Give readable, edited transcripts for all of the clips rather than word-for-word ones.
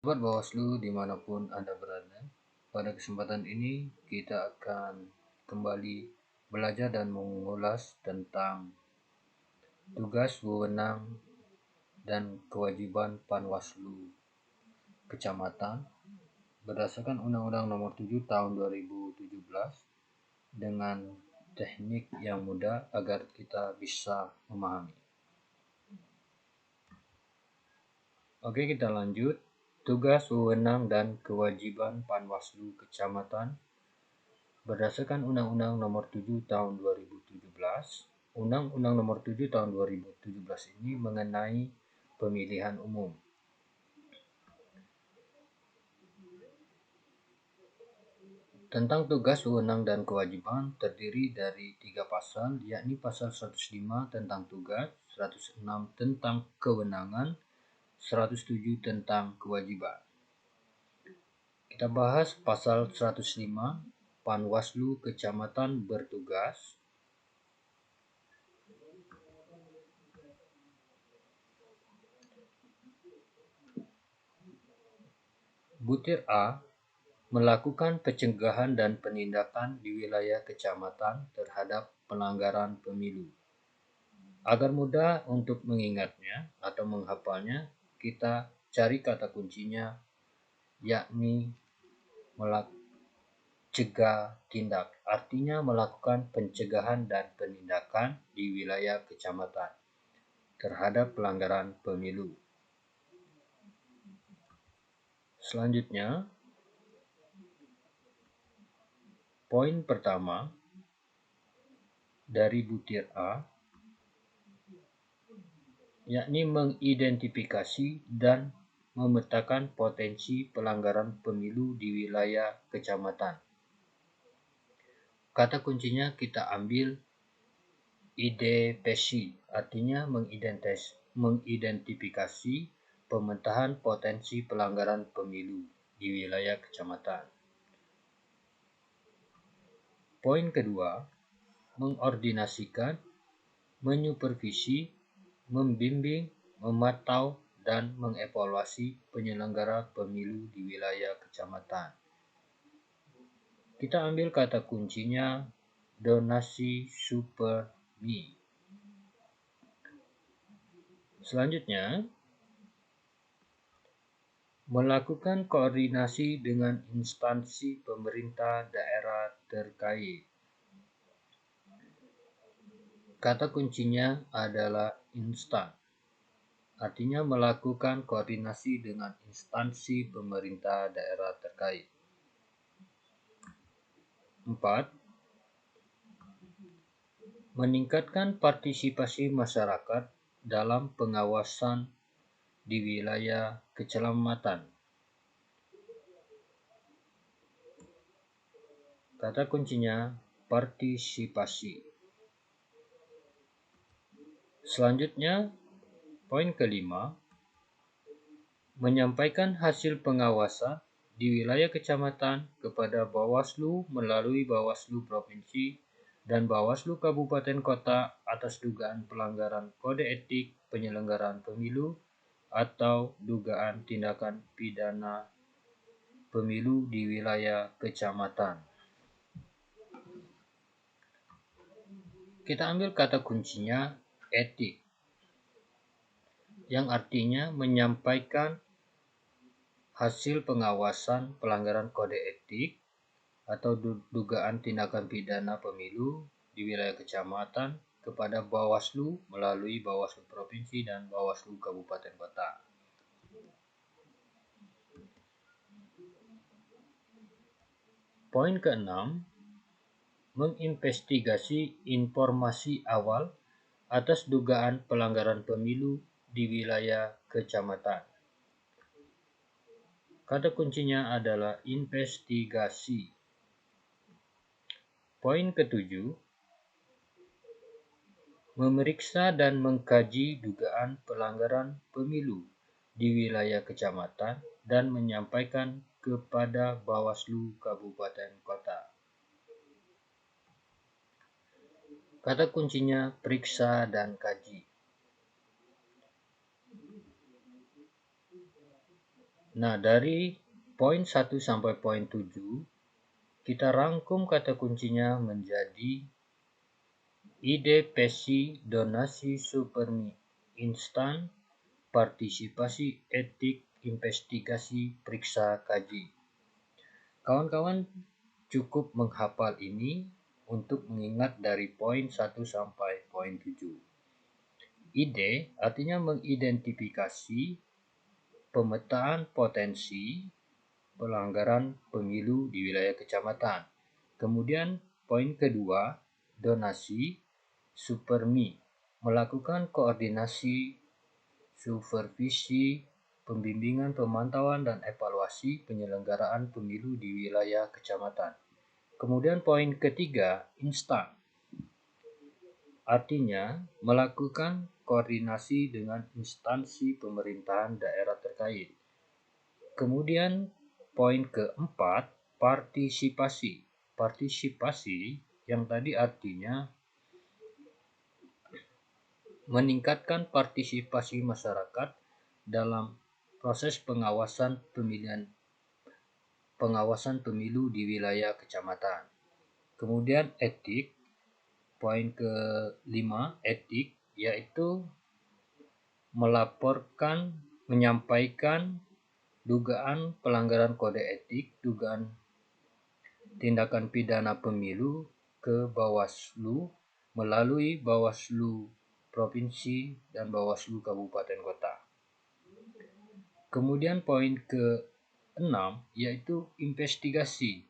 Sobat Bawaslu dimanapun Anda berada, pada kesempatan ini kita akan kembali belajar dan mengulas tentang tugas, wewenang, dan kewajiban Panwaslu Kecamatan berdasarkan Undang-Undang Nomor 7 Tahun 2017 dengan teknik yang mudah agar kita bisa memahami. Oke, kita lanjut. Tugas, wewenang, dan kewajiban Panwaslu Kecamatan berdasarkan Undang-Undang Nomor 7 Tahun 2017. Undang-Undang Nomor 7 Tahun 2017 ini mengenai pemilihan umum. Tentang tugas, wewenang, dan kewajiban terdiri dari 3 pasal, yakni pasal 105 tentang tugas, 106 tentang kewenangan, 107 tentang kewajiban. Kita bahas pasal 105, Panwaslu Kecamatan bertugas. Butir A melakukan pencegahan dan penindakan di wilayah kecamatan terhadap pelanggaran pemilu. Agar mudah untuk mengingatnya atau menghafalnya, kita cari kata kuncinya, yakni cegah tindak. Artinya melakukan pencegahan dan penindakan di wilayah kecamatan terhadap pelanggaran pemilu. Selanjutnya, poin pertama dari butir A, yakni mengidentifikasi dan memetakan potensi pelanggaran pemilu di wilayah kecamatan. Kata kuncinya kita ambil IDPC, artinya mengidentifikasi pemetahan potensi pelanggaran pemilu di wilayah kecamatan. Poin kedua, mengordinasikan, menyupervisi, membimbing, memantau, dan mengevaluasi penyelenggara pemilu di wilayah kecamatan. Kita ambil kata kuncinya donasi supermi. Selanjutnya, melakukan koordinasi dengan instansi pemerintah daerah terkait. Kata kuncinya adalah instan. Artinya melakukan koordinasi dengan instansi pemerintah daerah terkait. 4. Meningkatkan partisipasi masyarakat dalam pengawasan di wilayah kecamatan. Kata kuncinya partisipasi. Selanjutnya, poin kelima, menyampaikan hasil pengawasan di wilayah kecamatan kepada Bawaslu melalui Bawaslu Provinsi dan Bawaslu Kabupaten Kota atas dugaan pelanggaran kode etik penyelenggaraan pemilu atau dugaan tindakan pidana pemilu di wilayah kecamatan. Kita ambil kata kuncinya etik, yang artinya menyampaikan hasil pengawasan pelanggaran kode etik atau dugaan tindakan pidana pemilu di wilayah kecamatan kepada Bawaslu melalui Bawaslu Provinsi dan Bawaslu Kabupaten Kota. Poin keenam, menginvestigasi informasi awal atas dugaan pelanggaran pemilu di wilayah kecamatan. Kata kuncinya adalah investigasi. Poin ketujuh, memeriksa dan mengkaji dugaan pelanggaran pemilu di wilayah kecamatan dan menyampaikan kepada Bawaslu Kabupaten Kota. Kata kuncinya periksa dan kaji. Nah, dari poin 1 sampai poin 7, kita rangkum kata kuncinya menjadi ide, pesi, donasi, supermi, instan, partisipasi, etik, investigasi, periksa, kaji. Kawan-kawan cukup menghafal ini untuk mengingat dari poin 1 sampai poin 7. Ide artinya mengidentifikasi pemetaan potensi pelanggaran pemilu di wilayah kecamatan. Kemudian poin kedua, donasi, supermi, melakukan koordinasi, supervisi, pembimbingan, pemantauan, dan evaluasi penyelenggaraan pemilu di wilayah kecamatan. Kemudian poin ketiga, instan, artinya melakukan koordinasi dengan instansi pemerintahan daerah terkait. Kemudian poin keempat, partisipasi. Partisipasi yang tadi artinya meningkatkan partisipasi masyarakat dalam proses pengawasan pemilu di wilayah kecamatan. Kemudian etik, poin kelima, etik, yaitu menyampaikan dugaan pelanggaran kode etik, dugaan tindakan pidana pemilu ke Bawaslu melalui Bawaslu Provinsi dan Bawaslu Kabupaten Kota. Kemudian poin ke-6 yaitu investigasi.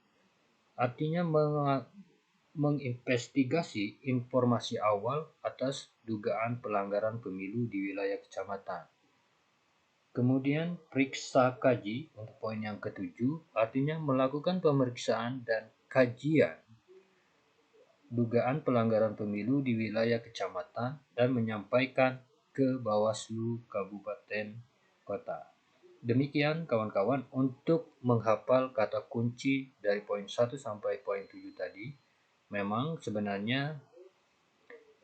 Artinya menginvestigasi informasi awal atas dugaan pelanggaran pemilu di wilayah kecamatan. Kemudian periksa kaji untuk poin yang ke-7 artinya melakukan pemeriksaan dan kajian dugaan pelanggaran pemilu di wilayah kecamatan dan menyampaikan ke Bawaslu Kabupaten Kota. Demikian kawan-kawan untuk menghafal kata kunci dari poin 1 sampai poin 7 tadi. Memang sebenarnya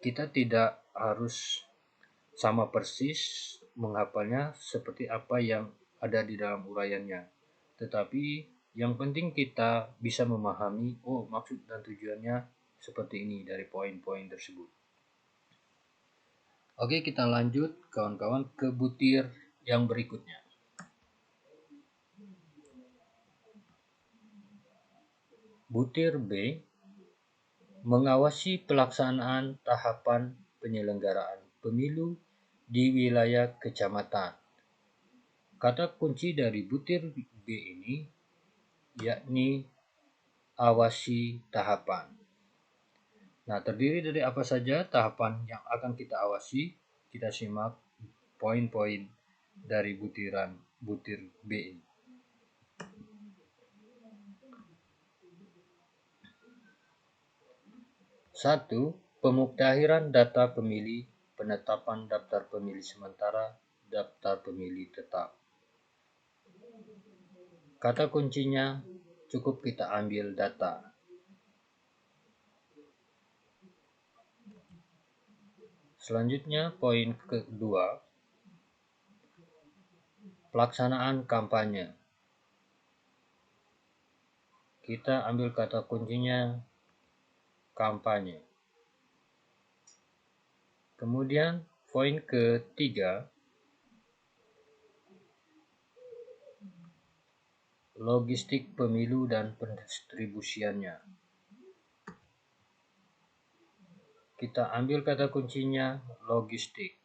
kita tidak harus sama persis menghafalnya seperti apa yang ada di dalam uraiannya. Tetapi yang penting kita bisa memahami, maksud dan tujuannya seperti ini dari poin-poin tersebut. Oke, kita lanjut kawan-kawan ke butir yang berikutnya. Butir B, mengawasi pelaksanaan tahapan penyelenggaraan pemilu di wilayah kecamatan. Kata kunci dari butir B ini yakni awasi tahapan. Nah, terdiri dari apa saja tahapan yang akan kita awasi? Kita simak poin-poin dari butir B ini. 1. Pemuktahiran data pemilih, penetapan daftar pemilih sementara, daftar pemilih tetap. Kata kuncinya cukup kita ambil data. Selanjutnya poin kedua, pelaksanaan kampanye. Kita ambil kata kuncinya kampanye. Kemudian poin ketiga, logistik pemilu dan pendistribusiannya. Kita ambil kata kuncinya logistik.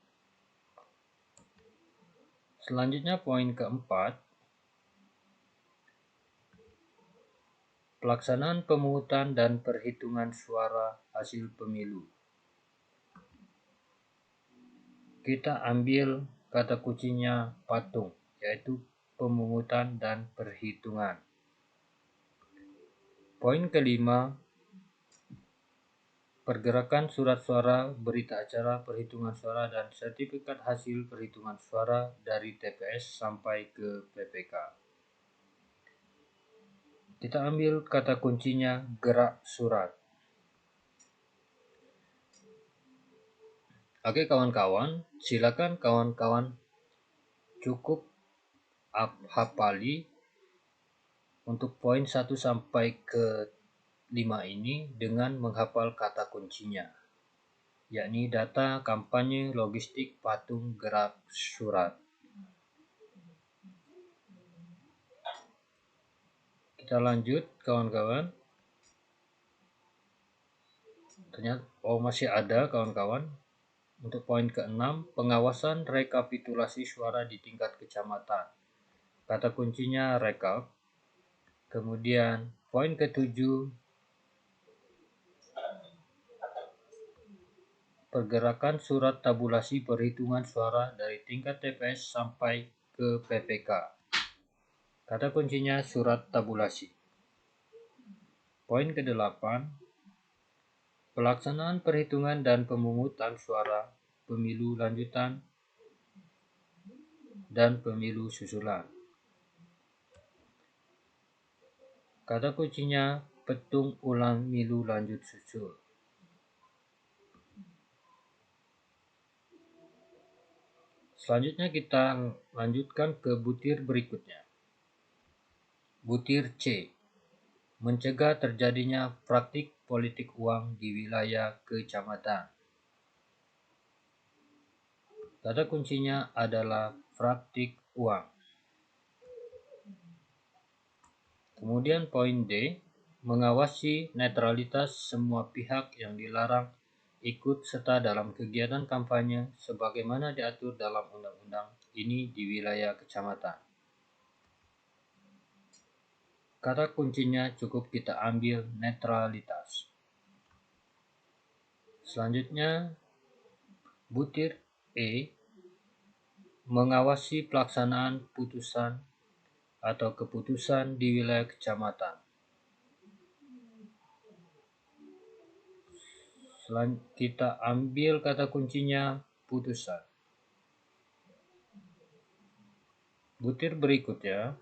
Selanjutnya poin keempat, pelaksanaan pemungutan dan perhitungan suara hasil pemilu. Kita ambil kata kuncinya patung, yaitu pemungutan dan perhitungan. Poin kelima, pergerakan surat suara, berita acara perhitungan suara, dan sertifikat hasil perhitungan suara dari TPS sampai ke PPK. Kita ambil kata kuncinya gerak surat. Oke kawan-kawan, silakan kawan-kawan cukup hafali untuk poin 1 sampai ke 5 ini dengan menghafal kata kuncinya, yakni data, kampanye, logistik, patung, gerak, surat. Kita lanjut kawan-kawan. Ternyata masih ada kawan-kawan. Untuk poin ke-6, pengawasan rekapitulasi suara di tingkat kecamatan. Kata kuncinya rekap. Kemudian poin ke-7, pergerakan surat tabulasi perhitungan suara dari tingkat TPS sampai ke PPK. Kata kuncinya surat tabulasi. Poin ke-8, pelaksanaan perhitungan dan pemungutan suara pemilu lanjutan dan pemilu susulan. Kata kuncinya petung ulang milu lanjut susul. Selanjutnya kita lanjutkan ke butir berikutnya. Butir C, mencegah terjadinya praktik politik uang di wilayah kecamatan. Kata kuncinya adalah praktik uang. Kemudian poin D, mengawasi netralitas semua pihak yang dilarang ikut serta dalam kegiatan kampanye sebagaimana diatur dalam undang-undang ini di wilayah kecamatan. Kata kuncinya cukup kita ambil netralitas. Selanjutnya butir E, mengawasi pelaksanaan putusan atau keputusan di wilayah kecamatan. Kita ambil kata kuncinya putusan. Butir berikutnya,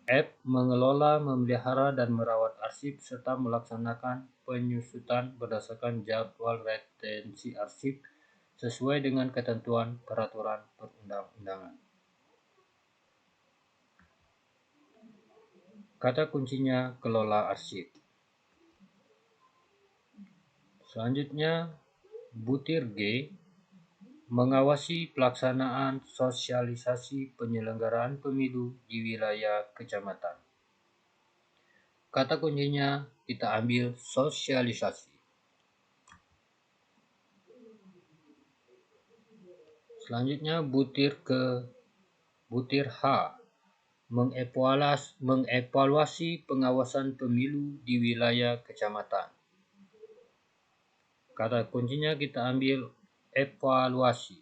F, mengelola, memelihara, dan merawat arsip serta melaksanakan penyusutan berdasarkan jadwal retensi arsip sesuai dengan ketentuan peraturan perundang-undangan. Kata kuncinya kelola arsip. Selanjutnya butir G, mengawasi pelaksanaan sosialisasi penyelenggaraan pemilu di wilayah kecamatan. Kata kuncinya kita ambil sosialisasi. Selanjutnya butir H, mengevaluasi pengawasan pemilu di wilayah kecamatan. Kata kuncinya kita ambil evaluasi.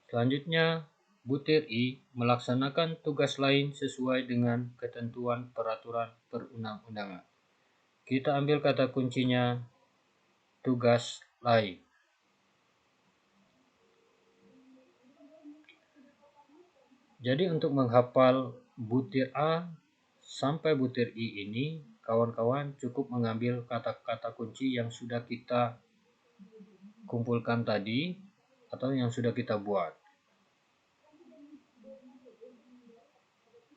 Selanjutnya butir I, melaksanakan tugas lain sesuai dengan ketentuan peraturan perundang-undangan. Kita ambil kata kuncinya tugas lain. Jadi untuk menghafal butir A sampai butir I ini, kawan-kawan cukup mengambil kata-kata kunci yang sudah kita kumpulkan tadi atau yang sudah kita buat.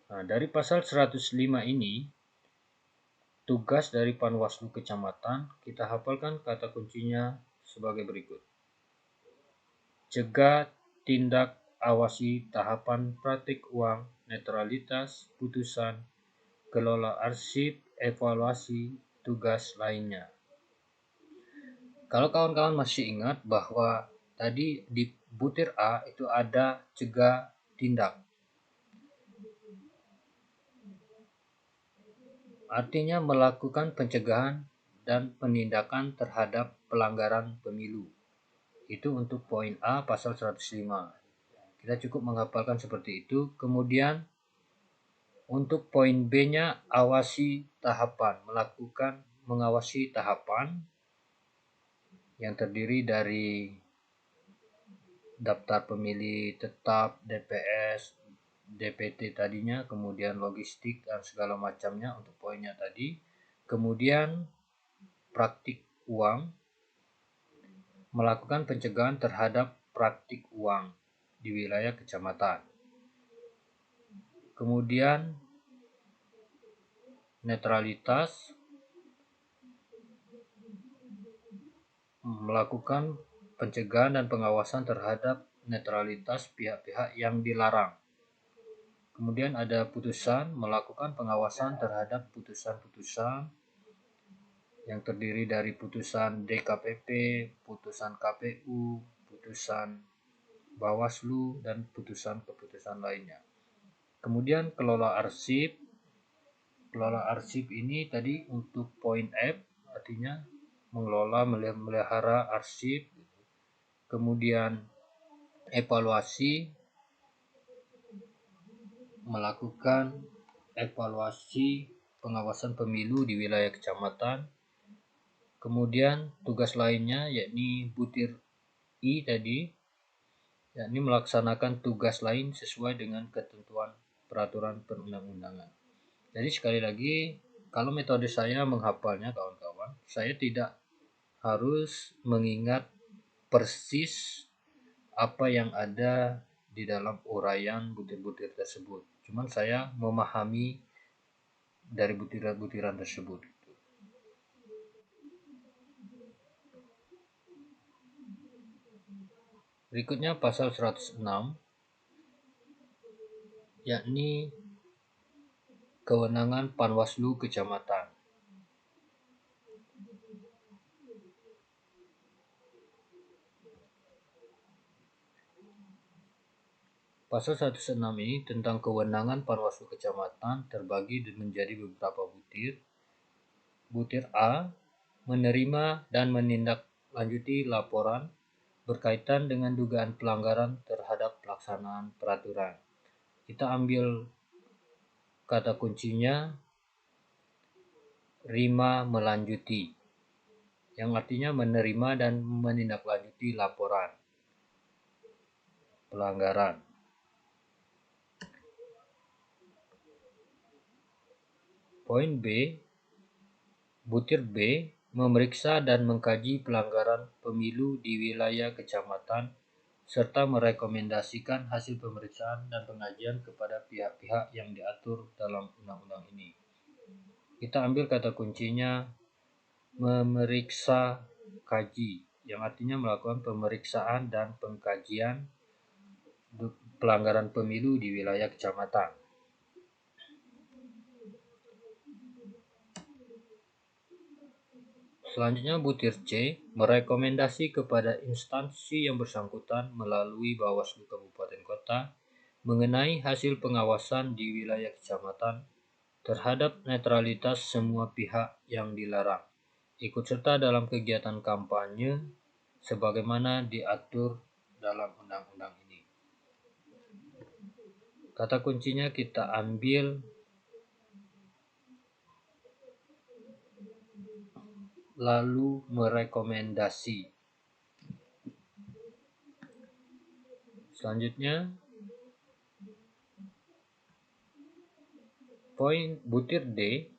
Nah, dari pasal 105 ini, tugas dari Panwaslu Kecamatan, kita hafalkan kata kuncinya sebagai berikut. Cegah, tindak, awasi tahapan praktik uang, netralitas, putusan, kelola arsip, evaluasi, tugas lainnya. Kalau kawan-kawan masih ingat bahwa tadi di butir A itu ada cegah, tindak. Artinya melakukan pencegahan dan penindakan terhadap pelanggaran pemilu. Itu untuk poin A pasal 105. Kita cukup menghafalkan seperti itu. Kemudian untuk poin B-nya awasi tahapan, mengawasi tahapan yang terdiri dari daftar pemilih tetap, DPS, DPT tadinya, kemudian logistik dan segala macamnya untuk poinnya tadi. Kemudian praktik uang, melakukan pencegahan terhadap praktik uang di wilayah kecamatan. Kemudian netralitas, melakukan pencegahan dan pengawasan terhadap netralitas pihak-pihak yang dilarang. Kemudian ada putusan, melakukan pengawasan terhadap putusan-putusan yang terdiri dari putusan DKPP, putusan KPU, putusan Bawaslu, dan putusan-keputusan lainnya. Kemudian kelola arsip. Kelola arsip ini tadi untuk poin F, artinya mengelola, memelihara arsip. Kemudian evaluasi, melakukan evaluasi pengawasan pemilu di wilayah kecamatan. Kemudian tugas lainnya yakni butir I tadi, yakni melaksanakan tugas lain sesuai dengan ketentuan peraturan perundang-undangan. Jadi sekali lagi, kalau metode saya menghafalnya kawan-kawan, saya tidak harus mengingat persis apa yang ada di dalam uraian butir-butir tersebut. Cuman saya memahami dari butiran-butiran tersebut. Berikutnya pasal 106, yakni kewenangan Panwaslu Kecamatan. Pasal 106 ini tentang kewenangan Panwaslu Kecamatan terbagi menjadi beberapa butir. Butir A, menerima dan menindaklanjuti laporan berkaitan dengan dugaan pelanggaran terhadap pelaksanaan peraturan. Kita ambil kata kuncinya rima melanjuti, yang artinya menerima dan menindaklanjuti laporan pelanggaran. Poin B, butir B, memeriksa dan mengkaji pelanggaran pemilu di wilayah kecamatan serta merekomendasikan hasil pemeriksaan dan pengajian kepada pihak-pihak yang diatur dalam undang-undang ini. Kita ambil kata kuncinya memeriksa kaji, yang artinya melakukan pemeriksaan dan pengkajian pelanggaran pemilu di wilayah kecamatan. Selanjutnya butir C, merekomendasi kepada instansi yang bersangkutan melalui Bawaslu Kabupaten Kota mengenai hasil pengawasan di wilayah kecamatan terhadap netralitas semua pihak yang dilarang ikut serta dalam kegiatan kampanye sebagaimana diatur dalam undang-undang ini. Kata kuncinya kita ambil lalu merekomendasi. Selanjutnya, poin butir D,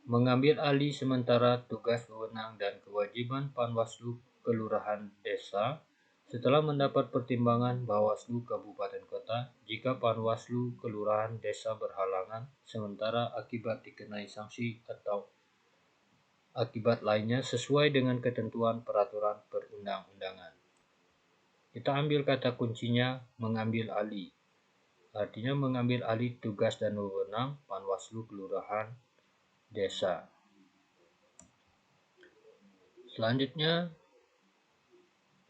mengambil alih sementara tugas, wewenang, dan kewajiban Panwaslu Kelurahan Desa setelah mendapat pertimbangan Bawaslu Kabupaten Kota jika Panwaslu Kelurahan Desa berhalangan sementara akibat dikenai sanksi atau akibat lainnya sesuai dengan ketentuan peraturan perundang-undangan. Kita ambil kata kuncinya mengambil alih. Artinya mengambil alih tugas dan wewenang Panwaslu Kelurahan Desa. Selanjutnya,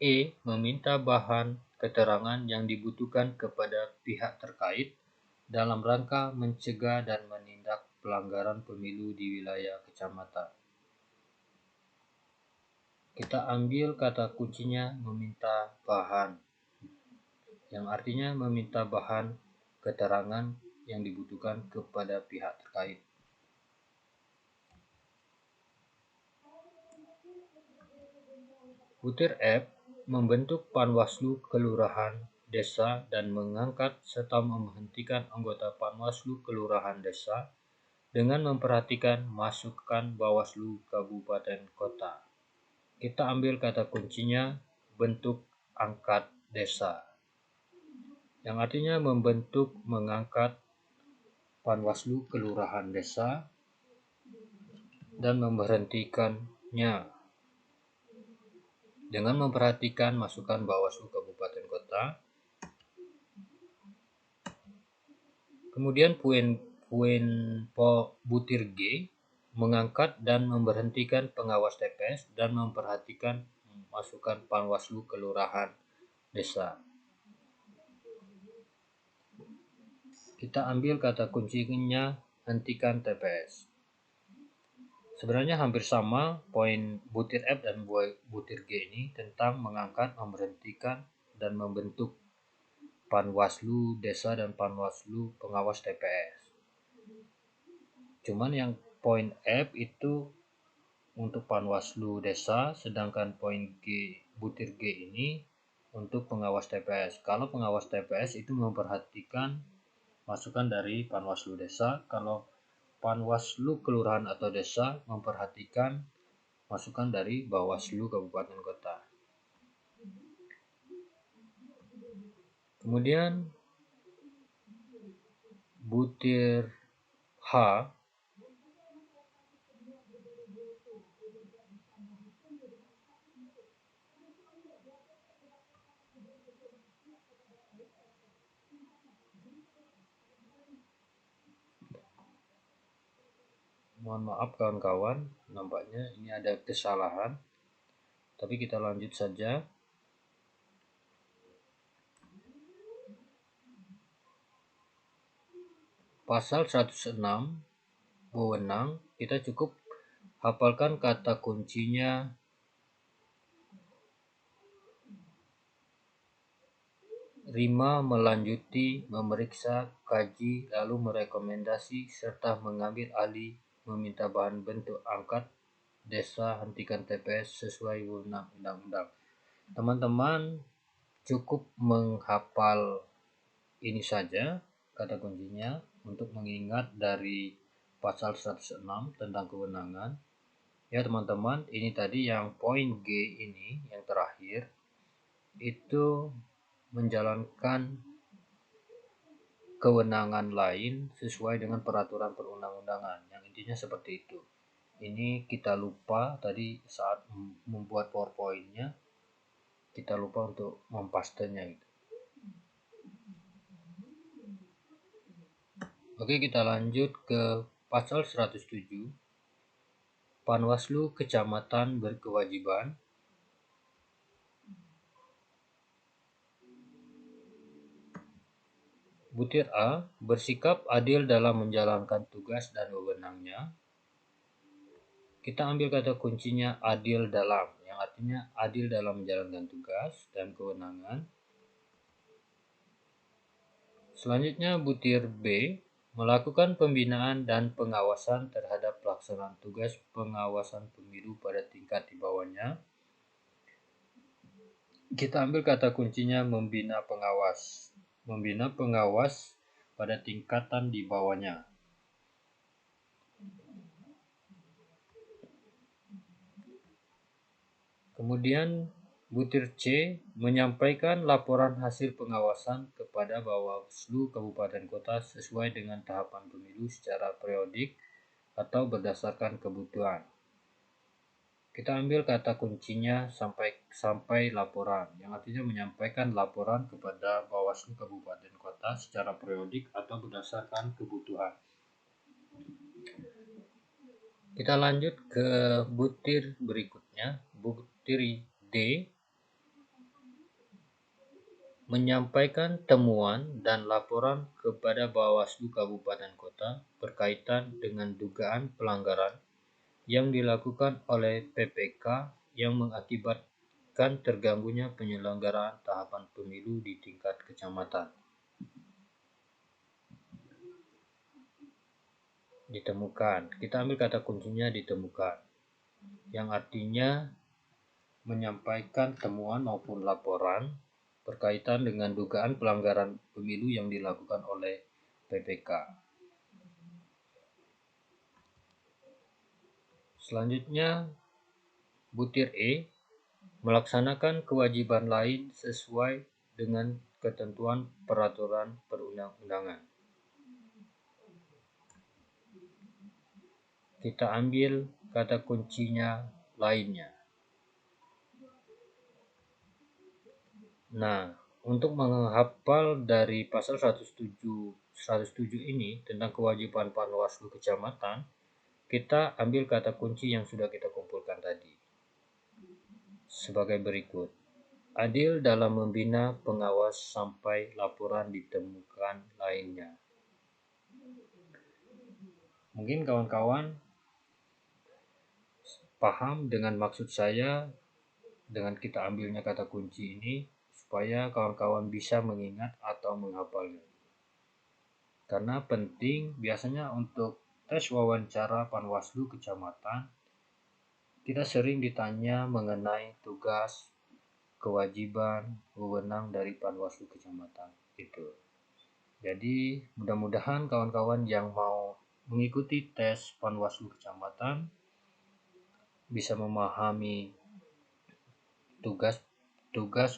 E, meminta bahan keterangan yang dibutuhkan kepada pihak terkait dalam rangka mencegah dan menindak pelanggaran pemilu di wilayah kecamatan. Kita ambil kata kuncinya meminta bahan, yang artinya meminta bahan keterangan yang dibutuhkan kepada pihak terkait. Butir F, membentuk Panwaslu Kelurahan Desa dan mengangkat serta menghentikan anggota Panwaslu Kelurahan Desa dengan memperhatikan masukan Bawaslu Kabupaten Kota. Kita ambil kata kuncinya bentuk angkat desa, yang artinya membentuk, mengangkat Panwaslu kelurahan desa dan memberhentikannya dengan memperhatikan masukan Bawaslu Kabupaten Kota. Kemudian butir G, mengangkat dan memberhentikan pengawas TPS dan memperhatikan masukan Panwaslu kelurahan desa. Kita ambil kata kuncinya hentikan TPS. Sebenarnya hampir sama poin butir F dan butir G ini tentang mengangkat, memberhentikan, dan membentuk Panwaslu desa dan Panwaslu pengawas TPS. Cuman yang poin F itu untuk Panwaslu desa, sedangkan poin G butir G ini untuk pengawas TPS. Kalau pengawas TPS itu memperhatikan masukan dari Panwaslu desa, kalau Panwaslu kelurahan atau desa memperhatikan masukan dari Bawaslu Kabupaten Kota. Kemudian butir H, mohon maaf kawan-kawan, nampaknya ini ada kesalahan, tapi kita lanjut saja. Pasal 106 wewenang, kita cukup hafalkan kata kuncinya Rima melanjuti, memeriksa, kaji, lalu merekomendasi, serta mengambil alih, meminta bahan bentuk angkat desa, hentikan TPS sesuai wewenang undang-undang. Teman-teman cukup menghafal ini saja kata kuncinya untuk mengingat dari pasal 106 tentang kewenangan. Ya teman-teman, ini tadi yang poin G ini yang terakhir itu menjalankan kewenangan lain sesuai dengan peraturan perundang-undangan, yang intinya seperti itu. Ini kita lupa tadi saat membuat PowerPoint-nya, kita lupa untuk mempastenya gitu. Oke, kita lanjut ke pasal 107. Panwaslu Kecamatan berkewajiban butir A, bersikap adil dalam menjalankan tugas dan wewenangnya. Kita ambil kata kuncinya adil dalam, yang artinya adil dalam menjalankan tugas dan kewenangan. Selanjutnya butir B, melakukan pembinaan dan pengawasan terhadap pelaksanaan tugas pengawasan pemilu pada tingkat di bawahnya. Kita ambil kata kuncinya membina pengawas. Membina pengawas pada tingkatan di bawahnya. Kemudian butir C, menyampaikan laporan hasil pengawasan kepada Bawaslu Kabupaten Kota sesuai dengan tahapan pemilu secara periodik atau berdasarkan kebutuhan. Kita ambil kata kuncinya sampai laporan, yang artinya menyampaikan laporan kepada Bawaslu Kabupaten Kota secara periodik atau berdasarkan kebutuhan. Kita lanjut ke butir berikutnya, butir D, menyampaikan temuan dan laporan kepada Bawaslu Kabupaten Kota berkaitan dengan dugaan pelanggaran yang dilakukan oleh PPK yang mengakibatkan terganggunya penyelenggaraan tahapan pemilu di tingkat kecamatan. Ditemukan. Kita ambil kata kuncinya ditemukan, yang artinya menyampaikan temuan maupun laporan berkaitan dengan dugaan pelanggaran pemilu yang dilakukan oleh PPK. Selanjutnya butir E, melaksanakan kewajiban lain sesuai dengan ketentuan peraturan perundang-undangan. Kita ambil kata kuncinya lainnya. Nah, untuk menghafal dari pasal 107 ini tentang kewajiban Panwaslu Kecamatan, kita ambil kata kunci yang sudah kita kumpulkan tadi. Sebagai berikut. Adil dalam membina pengawas sampai laporan ditemukan lainnya. Mungkin kawan-kawan paham dengan maksud saya dengan kita ambilnya kata kunci ini, supaya kawan-kawan bisa mengingat atau menghafalnya. Karena penting biasanya untuk tes wawancara Panwaslu Kecamatan, kita sering ditanya mengenai tugas, kewajiban, wewenang dari Panwaslu Kecamatan. Itu. Jadi mudah-mudahan kawan-kawan yang mau mengikuti tes Panwaslu Kecamatan bisa memahami tugas,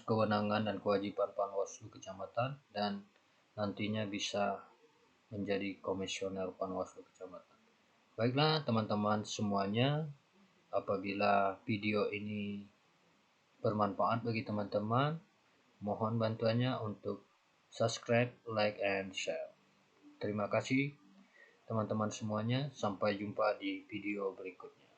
kewenangan, dan kewajiban Panwaslu Kecamatan dan nantinya bisa menjadi komisioner Panwaslu Kecamatan. Baiklah teman-teman semuanya, apabila video ini bermanfaat bagi teman-teman, mohon bantuannya untuk subscribe, like, and share. Terima kasih teman-teman semuanya, sampai jumpa di video berikutnya.